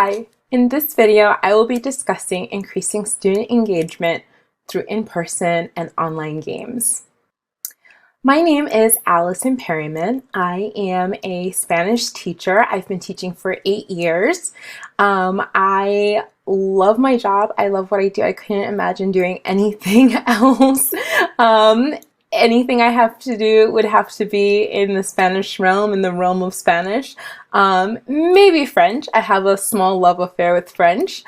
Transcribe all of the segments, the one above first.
Hi, in this video I will be discussing increasing student engagement through in-person and online games. My name is Allison Perryman. I am a Spanish teacher. I've been teaching for 8 years. I love my job. I love what I do. I couldn't imagine doing anything else. Anything I have to do would have to be in the Spanish realm, in the realm of Spanish. Maybe French. I have a small love affair with French.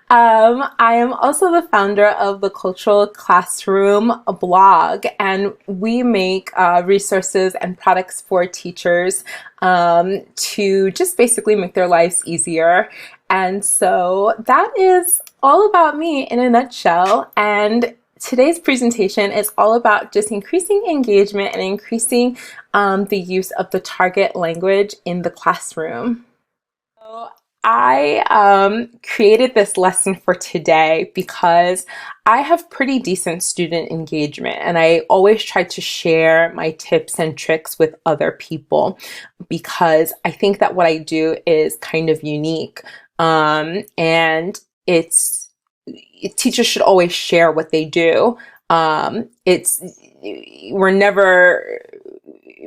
I am also the founder of the Cultural Classroom blog, and we make resources and products for teachers to just basically make their lives easier. And so that is all about me in a nutshell. And today's presentation is all about just increasing engagement and increasing the use of the target language in the classroom. So I created this lesson for today because I have pretty decent student engagement, and I always try to share my tips and tricks with other people because I think that what I do is kind of unique, and teachers should always share what they do. We're never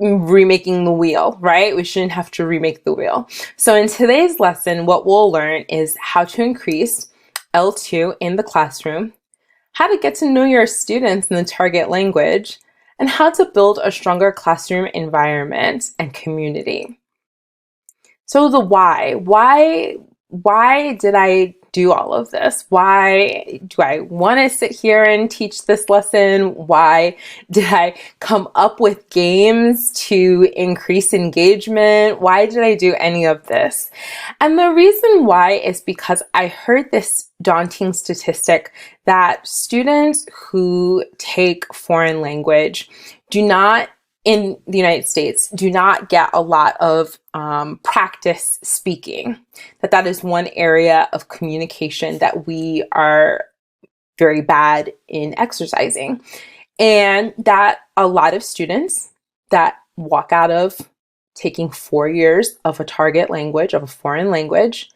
remaking the wheel, right? We shouldn't have to remake the wheel. So in today's lesson, what we'll learn is how to increase L2 in the classroom, how to get to know your students in the target language, and how to build a stronger classroom environment and community. So the why. Why did I do all of this? Why do I want to sit here and teach this lesson? Why did I come up with games to increase engagement? Why did I do any of this? And the reason why is because I heard this daunting statistic that students who take foreign language in the United States do not get a lot of practice speaking, that is one area of communication that we are very bad in exercising, and that a lot of students that walk out of taking 4 years of a target language, of a foreign language,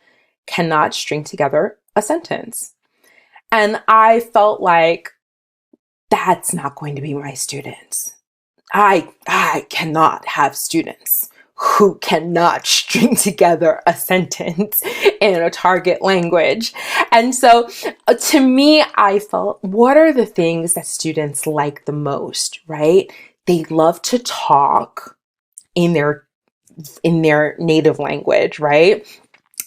cannot string together a sentence. And I felt like that's not going to be my students. I cannot have students who cannot string together a sentence in a target language. And so to me, I felt, what are the things that students like the most, right? They love to talk in their native language, right?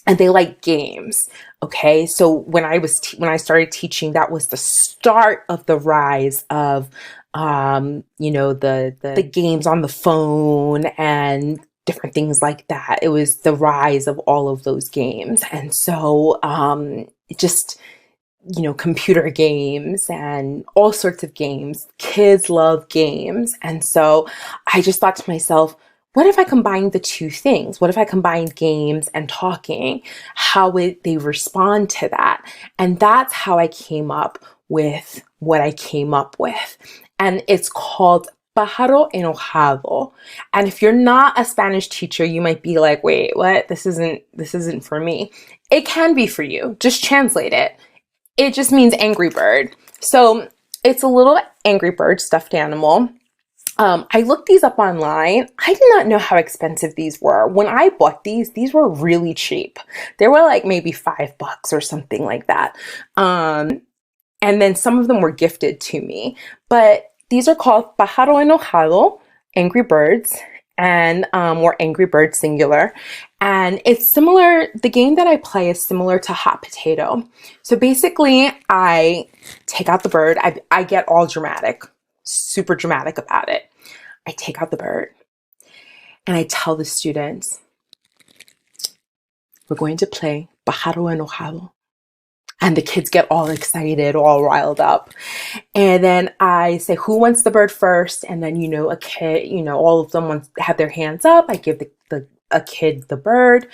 And they like games. Okay, so when I started teaching, that was the start of the rise of the games on the phone and different things like that. It was the rise of all of those games. And so computer games and all sorts of games. Kids love games. And so I just thought to myself, what if I combined the two things? What if I combined games and talking? How would they respond to that? And that's how I came up with what I came up with. And it's called Pajaro enojado. And if you're not a Spanish teacher, you might be like, wait, what? This isn't for me. It can be for you. Just translate it. It just means angry bird. So it's a little angry bird stuffed animal. I looked these up online. I did not know how expensive these were. When I bought these were really cheap. They were like maybe $5 or something like that. And then some of them were gifted to me. But these are called Pajaro enojado, angry birds, and or angry bird singular. And it's similar, the game that I play is similar to hot potato. So basically I take out the bird. I get all dramatic, super dramatic about it. I take out the bird and I tell the students, we're going to play Pajaro enojado. And the kids get all excited, all riled up. And then I say, who wants the bird first? And then, a kid, all of them have their hands up. I give a kid the bird.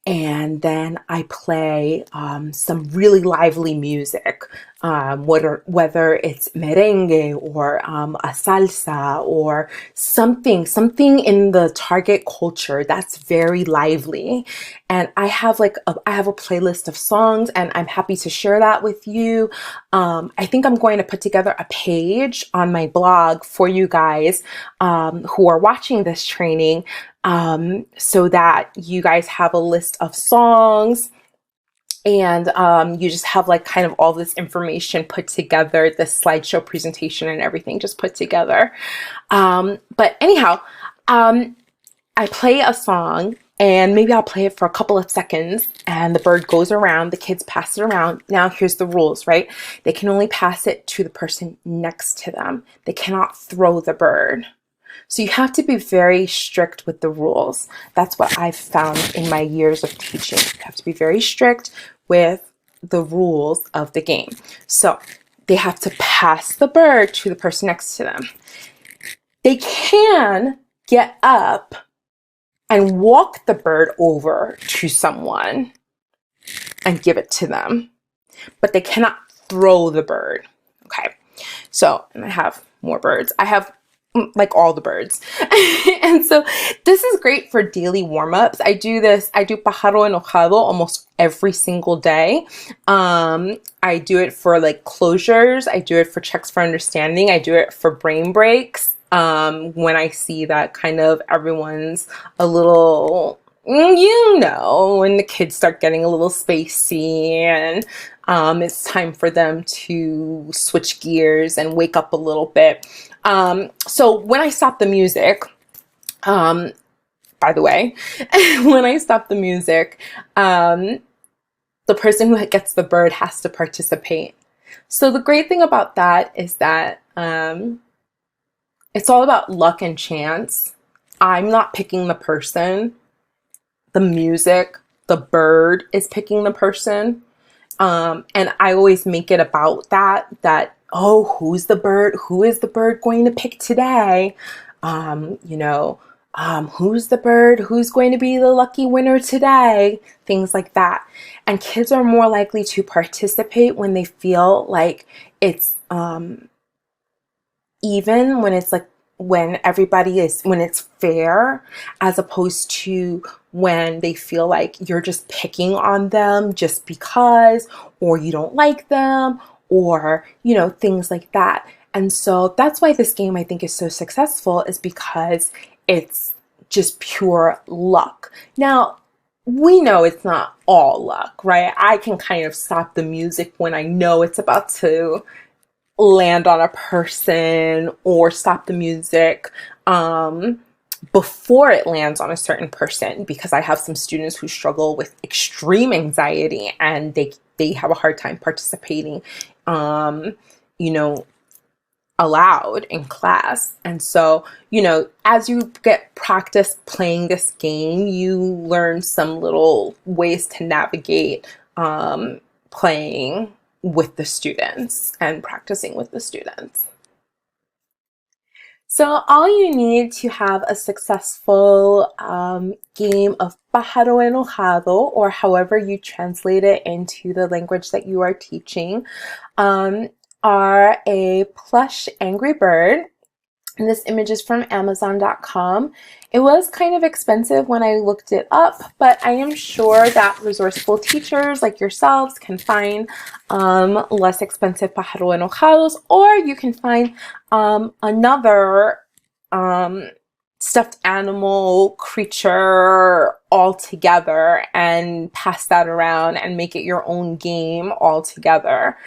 And then I play some really lively music. whether it's merengue or a salsa or something in the target culture that's very lively. And I have I have a playlist of songs, and I'm happy to share that with you. I think I'm going to put together a page on my blog for you guys who are watching this training, so that you guys have a list of songs, and you just have like kind of all this information put together, the slideshow presentation and everything just put together. But anyhow, I play a song, and maybe I'll play it for a couple of seconds, and the bird goes around, the kids pass it around. Now here's the rules, right? They can only pass it to the person next to them. They cannot throw the bird. So you have to be very strict with the rules. That's what I've found in my years of teaching. You have to be very strict with the rules of the game. So they have to pass the bird to the person next to them. They can get up and walk the bird over to someone and give it to them, but they cannot throw the bird. Okay, so, and I have more birds. I have like all the birds. And so this is great for daily warm-ups. I do Pajaro enojado almost every single day. I do it for like closures. I do it for checks for understanding. I do it for brain breaks. When I see that kind of everyone's a little, when the kids start getting a little spacey, and it's time for them to switch gears and wake up a little bit. So when I stop the music, by the way, when I stop the music, the person who gets the bird has to participate. So the great thing about that is that it's all about luck and chance. I'm not picking the person. The music, the bird is picking the person. And I always make it about that, oh, who's the bird? Who is the bird going to pick today? Who's the bird? Who's going to be the lucky winner today? Things like that. And kids are more likely to participate when they feel like it's even, when it's like, when it's fair, as opposed to when they feel like you're just picking on them just because, or you don't like them, or, things like that. And so that's why this game, I think, is so successful, is because it's just pure luck. Now, we know it's not all luck, right? I can kind of stop the music when I know it's about to land on a person, or stop the music before it lands on a certain person, because I have some students who struggle with extreme anxiety, and they have a hard time participating, aloud in class. And so, as you get practice playing this game, you learn some little ways to navigate playing with the students and practicing with the students. So all you need to have a successful game of Pájaro Enojado, or however you translate it into the language that you are teaching, are a plush angry bird. And this image is from Amazon.com. It was kind of expensive when I looked it up, but I am sure that resourceful teachers like yourselves can find less expensive Pájaro Enojados, or you can find another stuffed animal creature all together and pass that around and make it your own game all together.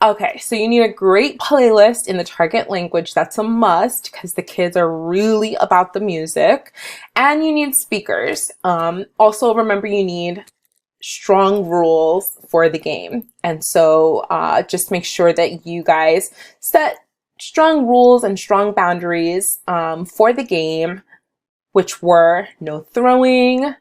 Okay, so you need a great playlist in the target language. That's a must, because the kids are really about the music. And you need speakers. Also, remember, you need strong rules for the game. And so just make sure that you guys set strong rules and strong boundaries for the game, which were no throwing,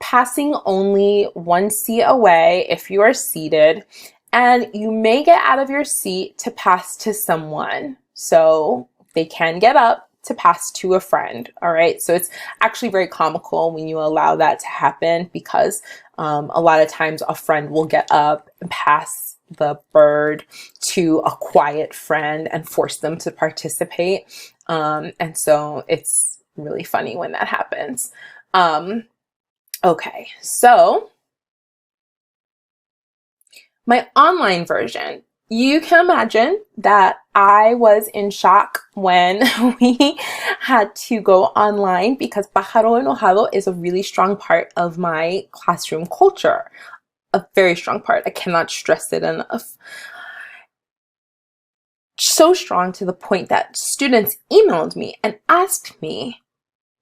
passing only one seat away if you are seated, and you may get out of your seat to pass to someone. So they can get up to pass to a friend. All right. So it's actually very comical when you allow that to happen, because a lot of times a friend will get up and pass the bird to a quiet friend and force them to participate. And so it's really funny when that happens. Okay, so my online version. You can imagine that I was in shock when we had to go online because Pajaro Enojado is a really strong part of my classroom culture. A very strong part. I cannot stress it enough. So strong to the point that students emailed me and asked me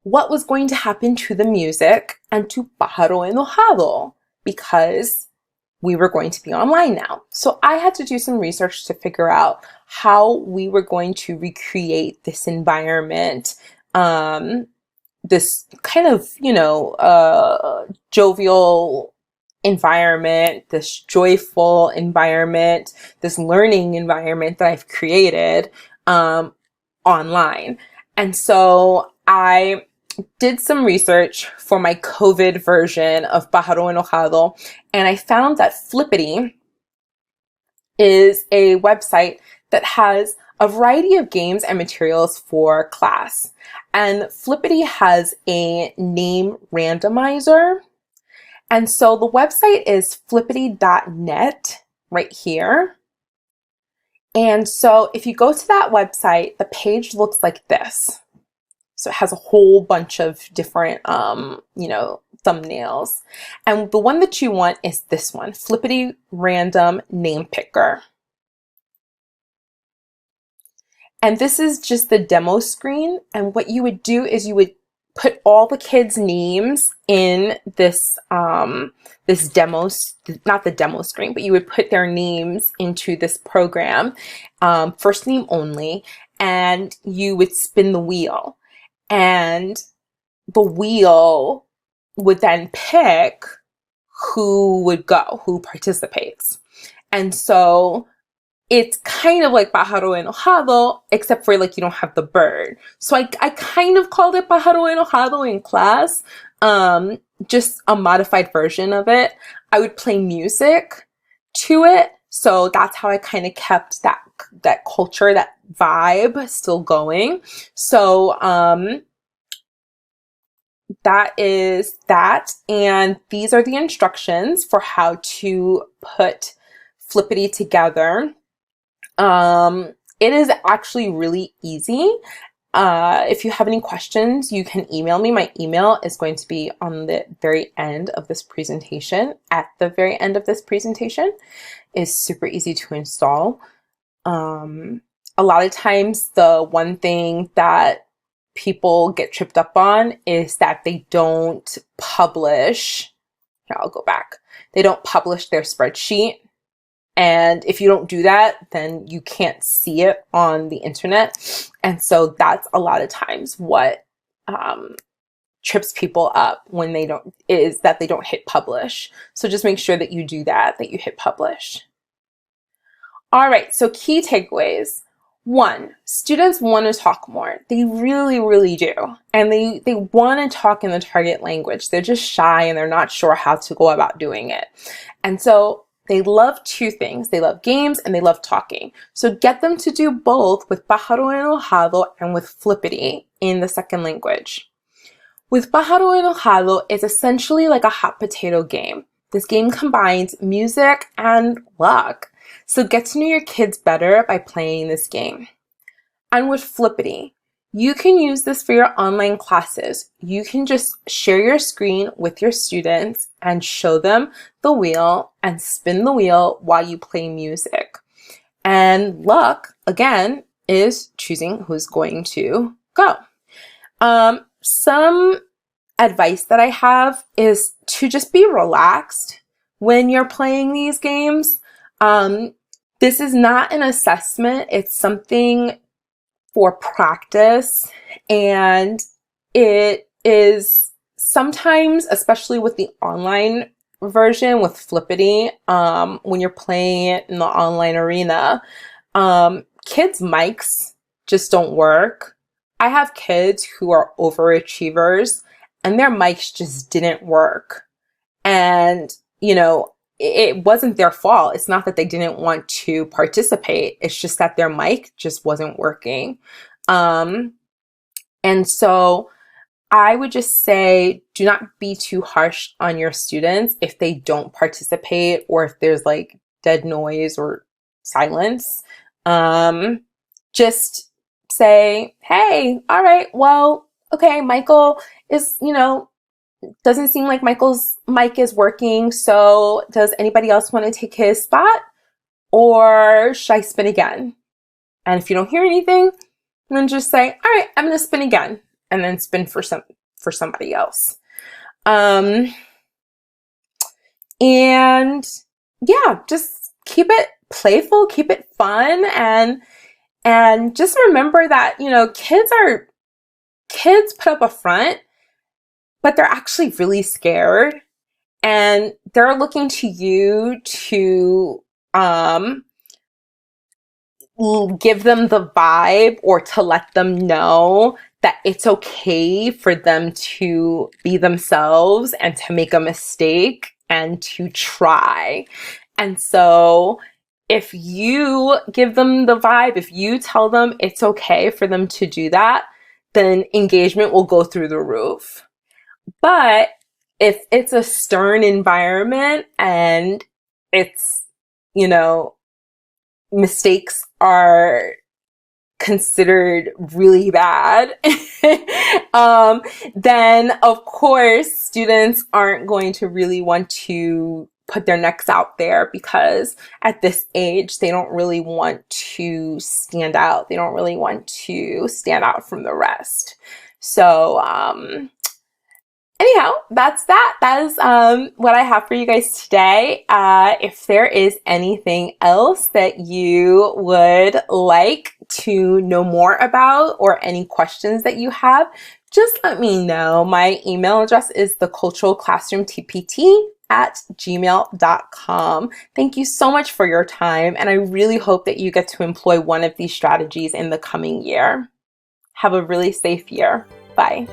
what was going to happen to the music and to Pajaro Enojado because we were going to be online now. So I had to do some research to figure out how we were going to recreate this environment, this kind of, jovial environment, this joyful environment, this learning environment that I've created online. And so I did some research for my COVID version of Pajaro Enojado, and I found that Flippity is a website that has a variety of games and materials for class. And Flippity has a name randomizer. And so the website is flippity.net right here. And so if you go to that website, the page looks like this. So it has a whole bunch of different, thumbnails. And the one that you want is this one, Flippity Random Name Picker. And this is just the demo screen. And what you would do is you would put all the kids' names in this, this demo, not the demo screen, but you would put their names into this program, first name only, and you would spin the wheel. And the wheel would then pick who would go, who participates. And so it's kind of like Pajaro Enojado, except for you don't have the bird. So I kind of called it Pajaro Enojado in class, just a modified version of it. I would play music to it. So that's how I kind of kept that culture, that vibe still going. So that is that. And these are the instructions for how to put Flippity together. It is actually really easy. If you have any questions, you can email me. My email is going to be on the very end of this presentation. At the very end of this presentation, is super easy to install. A lot of times the one thing that people get tripped up on is that they don't publish. Here, I'll go back. They don't publish their spreadsheet. And if you don't do that, then you can't see it on the internet. And so that's a lot of times what trips people up when they don't, is that they don't hit publish. So just make sure that you do that you hit publish. All right, so key takeaways. 1, students want to talk more. They really, really do. And they want to talk in the target language. They're just shy and they're not sure how to go about doing it. And so they love 2 things. They love games and they love talking. So get them to do both with Pajaro Enojado and with Flippity in the second language. With Pajaro Enojado, it's essentially like a hot potato game. This game combines music and luck. So get to know your kids better by playing this game. And with Flippity, you can use this for your online classes. You can just share your screen with your students and show them the wheel and spin the wheel while you play music. And luck, again, is choosing who's going to go. Some advice that I have is to just be relaxed when you're playing these games. This is not an assessment. It's something for practice, and it is sometimes, especially with the online version with Flippity, when you're playing it in the online arena, kids' mics just don't work. I have kids who are overachievers and their mics just didn't work. And, it wasn't their fault. It's not that they didn't want to participate. It's just that their mic just wasn't working. And so I would just say, do not be too harsh on your students if they don't participate or if there's like dead noise or silence. Just say, hey, all right, well, okay, Michael is, doesn't seem like Michael's mic is working. So does anybody else want to take his spot? Or should I spin again? And if you don't hear anything, then just say, all right, I'm going to spin again, and then spin for somebody else. And yeah, just keep it playful, keep it fun, and just remember that, kids put up a front, but they're actually really scared, and they're looking to you to give them the vibe or to let them know that it's okay for them to be themselves and to make a mistake and to try. And so if you give them the vibe, if you tell them it's okay for them to do that, then engagement will go through the roof. But if it's a stern environment and it's, mistakes are considered really bad, then of course students aren't going to really want to put their necks out there, because at this age they don't really want to stand out. They don't really want to stand out from the rest. So anyhow, that's that. That is what I have for you guys today. If there is anything else that you would like to know more about or any questions that you have, just let me know. My email address is theculturalclassroomtpt@gmail.com. Thank you so much for your time, and I really hope that you get to employ one of these strategies in the coming year. Have a really safe year. Bye.